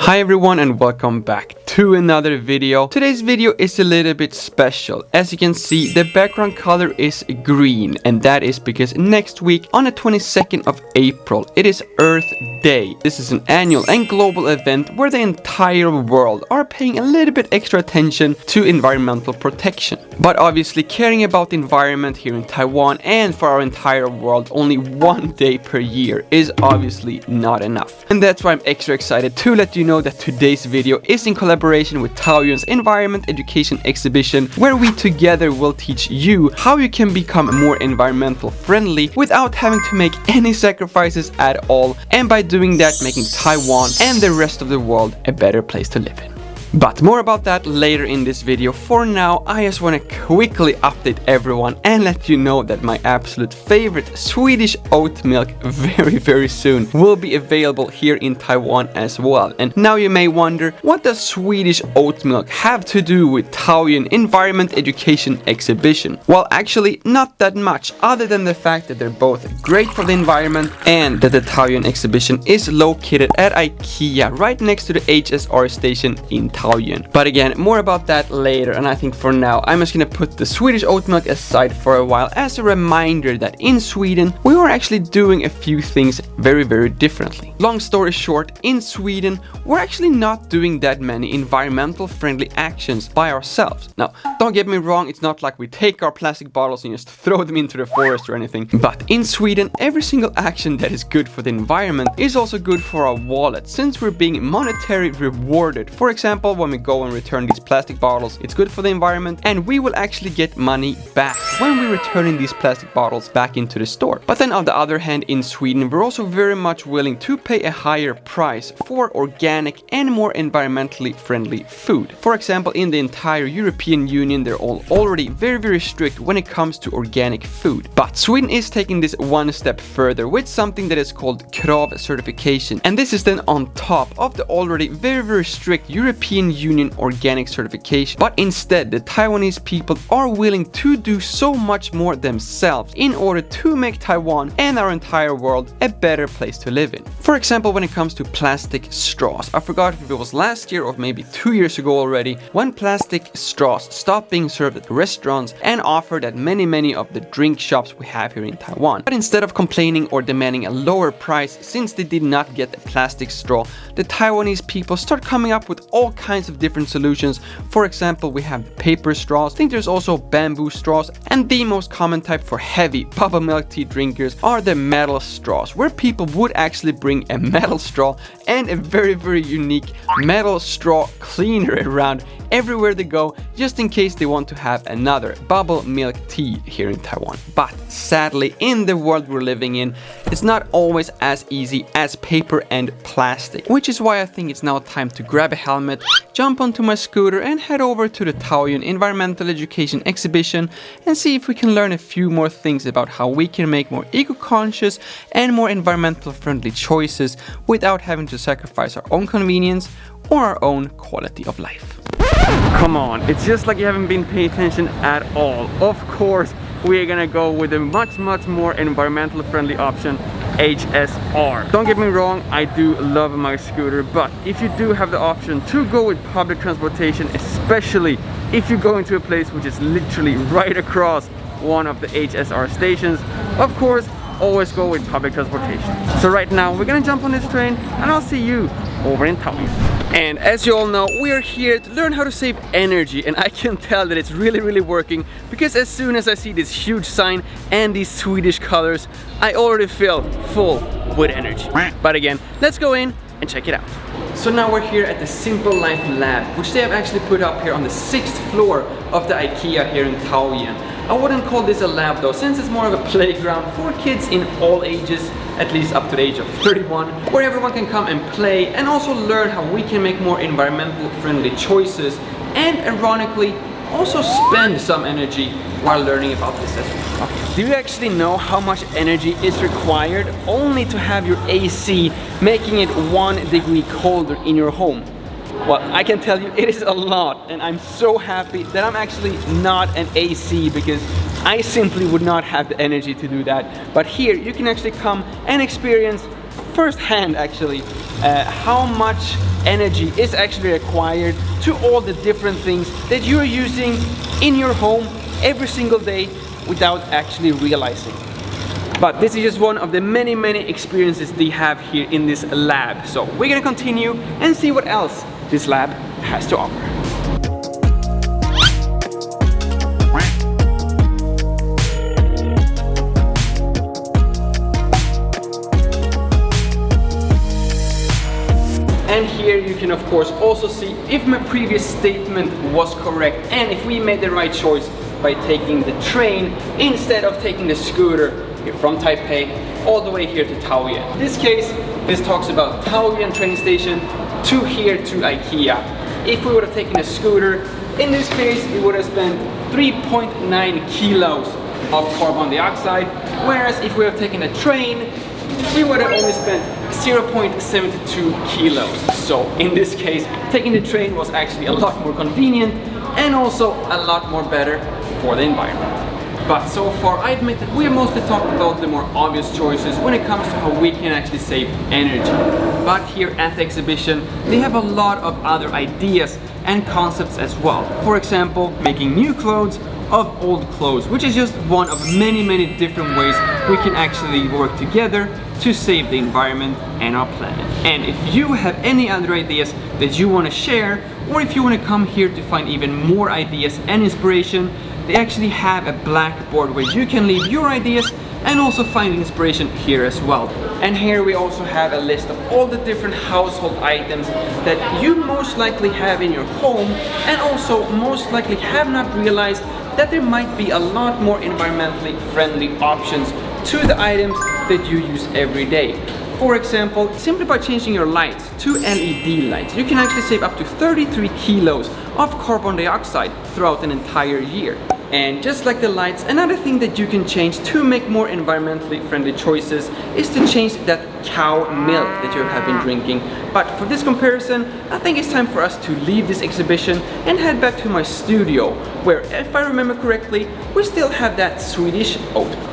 Hi everyone and welcome back to another video. Today's video is a little bit special. As you can see, the background color is green, and that is because next week on the 22nd of April, it is Earth Day. This is an annual and global event where the entire world are paying a little bit extra attention to environmental protection. But obviously caring about the environment here in Taiwan and for our entire world only one day per year is obviously not enough. And that's why I'm extra excited to let you know that today's video is in collaboration with Taoyuan's Environment Education Exhibition, where we together will teach you how you can become more environmental friendly without having to make any sacrifices at all, and by doing that making Taiwan and the rest of the world a better place to live in. But more about that later in this video. For now, I just want to quickly update everyone and let you know that my absolute favorite Swedish oat milk very soon will be available here in Taiwan as well. And now you may wonder, what does Swedish oat milk have to do with Taoyuan Environment Education Exhibition? Well, actually not that much, other than the fact that they're both great for the environment and that the Taoyuan exhibition is located at IKEA right next to the HSR station in Taiwan. But again, more about that later, and I think for now I'm just gonna put the Swedish oat milk aside for a while as a reminder that in Sweden we are actually doing a few things very differently. Long story short, in Sweden we're actually not doing that many environmental friendly actions by ourselves. Now, don't get me wrong, it's not like we take our plastic bottles and just throw them into the forest or anything, but in Sweden every single action that is good for the environment is also good for our wallet, since we're being monetarily rewarded. For example, when we go and return these plastic bottles, it's good for the environment, and we will actually get money back when we return these plastic bottles back into the store. But then on the other hand, in Sweden we're also very much willing to pay a higher price for organic and more environmentally friendly food. For example, in the entire European Union they're all already very strict when it comes to organic food. But Sweden is taking this one step further with something that is called KRAV certification, and this is then on top of the already very strict European Union organic certification. But instead, the Taiwanese people are willing to do so much more themselves in order to make Taiwan and our entire world a better place to live in. For example, when it comes to plastic straws, I forgot if it was last year or maybe 2 years ago already, when plastic straws stopped being served at restaurants and offered at many of the drink shops we have here in Taiwan. But instead of complaining or demanding a lower price since they did not get a plastic straw, the Taiwanese people start coming up with all kinds of different solutions. For example, we have the paper straws. I think there's also bamboo straws, and the most common type for heavy bubble milk tea drinkers are the metal straws, where people would actually bring a metal straw and a very unique metal straw cleaner around everywhere they go, just in case they want to have another bubble milk tea here in Taiwan. But sadly, in the world we're living in, it's not always as easy as paper and plastic, which is why I think it's now time to grab a helmet, jump onto my scooter and head over to the Taoyuan Environmental Education Exhibition and see if we can learn a few more things about how we can make more eco-conscious and more environmental friendly choices without having to sacrifice our own convenience or our own quality of life. Come on, it's just like you haven't been paying attention at all. Of course, we are gonna go with a much more environmentally friendly option, HSR. Don't get me wrong, I do love my scooter, but if you do have the option to go with public transportation, especially if you go into a place which is literally right across one of the HSR stations, of course, always go with public transportation. So right now, we're gonna jump on this train and I'll see you over in Taoyuan. And as you all know, we are here to learn how to save energy, and I can tell that it's really working, because as soon as I see this huge sign and these Swedish colors, I already feel full with energy. But again, let's go in and check it out. So now we're here at the Simple Life Lab, which they have actually put up here on the 6th floor of the IKEA here in Taoyuan. I wouldn't call this a lab though, since it's more of a playground for kids in all ages, at least up to the age of 31, where everyone can come and play and also learn how we can make more environmental friendly choices, and ironically also spend some energy while learning about this as well. Okay. Do you actually know how much energy is required only to have your AC making it 1 degree colder in your home? Well, I can tell you it is a lot, and I'm so happy that I'm actually not an AC, because I simply would not have the energy to do that. But here you can actually come and experience firsthand actually how much energy is actually required to all the different things that you're using in your home every single day without actually realizing. But this is just one of the many experiences they have here in this lab. So we're gonna continue and see what else this lab has to offer. And here you can of course also see if my previous statement was correct and if we made the right choice by taking the train instead of taking the scooter here from Taipei all the way here to Taoyuan. In this case, this talks about Taoyuan train station to here to IKEA. If we would have taken a scooter, in this case we would have spent 3.9 kilos of carbon dioxide, whereas if we would have taken a train, we would have only spent 0.72 kilos. So in this case, taking the train was actually a lot more convenient and also a lot more better for the environment. But so far, I admit that we have mostly talked about the more obvious choices when it comes to how we can actually save energy. But here at the exhibition, they have a lot of other ideas and concepts as well. For example, making new clothes of old clothes, which is just one of many different ways we can actually work together to save the environment and our planet. And if you have any other ideas that you want to share, or if you want to come here to find even more ideas and inspiration, they actually have a blackboard where you can leave your ideas and also find inspiration here as well. And here we also have a list of all the different household items that you most likely have in your home and also most likely have not realized that there might be a lot more environmentally friendly options to the items that you use every day. For example, simply by changing your lights to LED lights, you can actually save up to 33 kilos of carbon dioxide throughout an entire year. And just like the lights, another thing that you can change to make more environmentally friendly choices is to change that cow milk that you have been drinking. But for this comparison, I think it's time for us to leave this exhibition and head back to my studio, where, if I remember correctly, we still have that Swedish Oatmeal.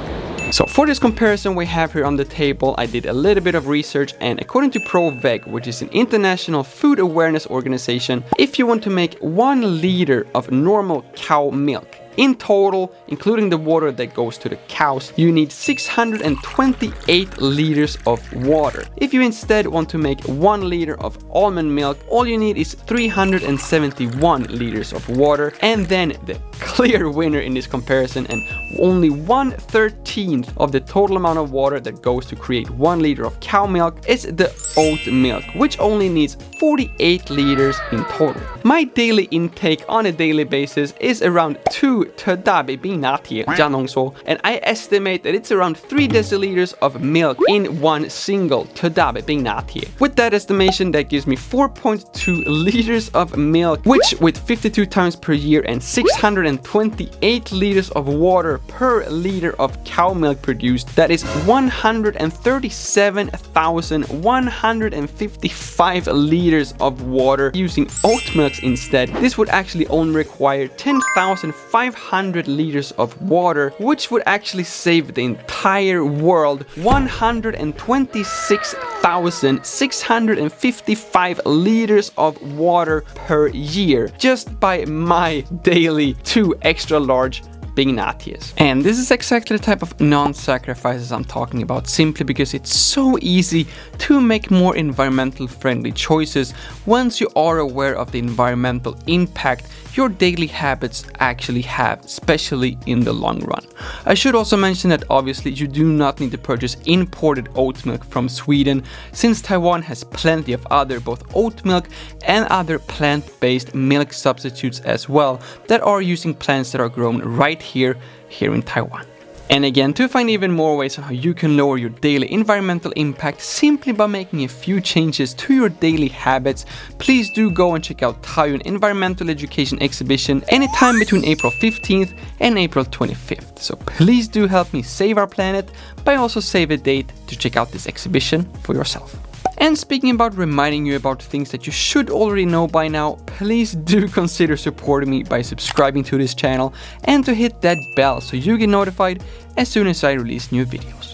So for this comparison we have here on the table, I did a little bit of research, and according to ProVeg, which is an international food awareness organization, if you want to make 1 liter of normal cow milk, in total, including the water that goes to the cows, you need 628 liters of water. If you instead want to make 1 liter of almond milk, all you need is 371 liters of water. And then the clear winner in this comparison, and only 1/13 of the total amount of water that goes to create 1 liter of cow milk, is the oat milk, which only needs 48 liters in total. My daily intake on a daily basis is around 2 tadabe binatie jianongsuo, and I estimate that it's around 3 deciliters of milk in 1 single tadabe binatie. With that estimation, that gives me 4.2 liters of milk, which with 52 times per year and 628 liters of water per liter of cow milk produced, that is 137,155 liters of water using oat milks instead. This would actually only require 10,500 liters of water, which would actually save the entire world 126,655 liters of water per year, just by my daily 2 extra large Bignatius. And this is exactly the type of non-sacrifices I'm talking about, simply because it's so easy to make more environmental friendly choices once you are aware of the environmental impact your daily habits actually have, especially in the long run. I should also mention that obviously you do not need to purchase imported oat milk from Sweden, since Taiwan has plenty of other both oat milk and other plant-based milk substitutes as well that are using plants that are grown right here in Taiwan. And again, to find even more ways on how you can lower your daily environmental impact simply by making a few changes to your daily habits, please do go and check out Taoyuan Environmental Education Exhibition anytime between April 15th and April 25th. So please do help me save our planet by also save a date to check out this exhibition for yourself. And speaking about reminding you about things that you should already know by now, please do consider supporting me by subscribing to this channel and to hit that bell so you get notified as soon as I release new videos.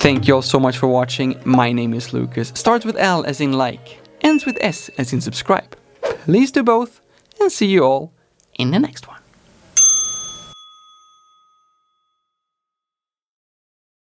Thank you all so much for watching. My name is Lukas. Starts with L as in like, ends with S as in subscribe. Please do both, and see you all in the next one.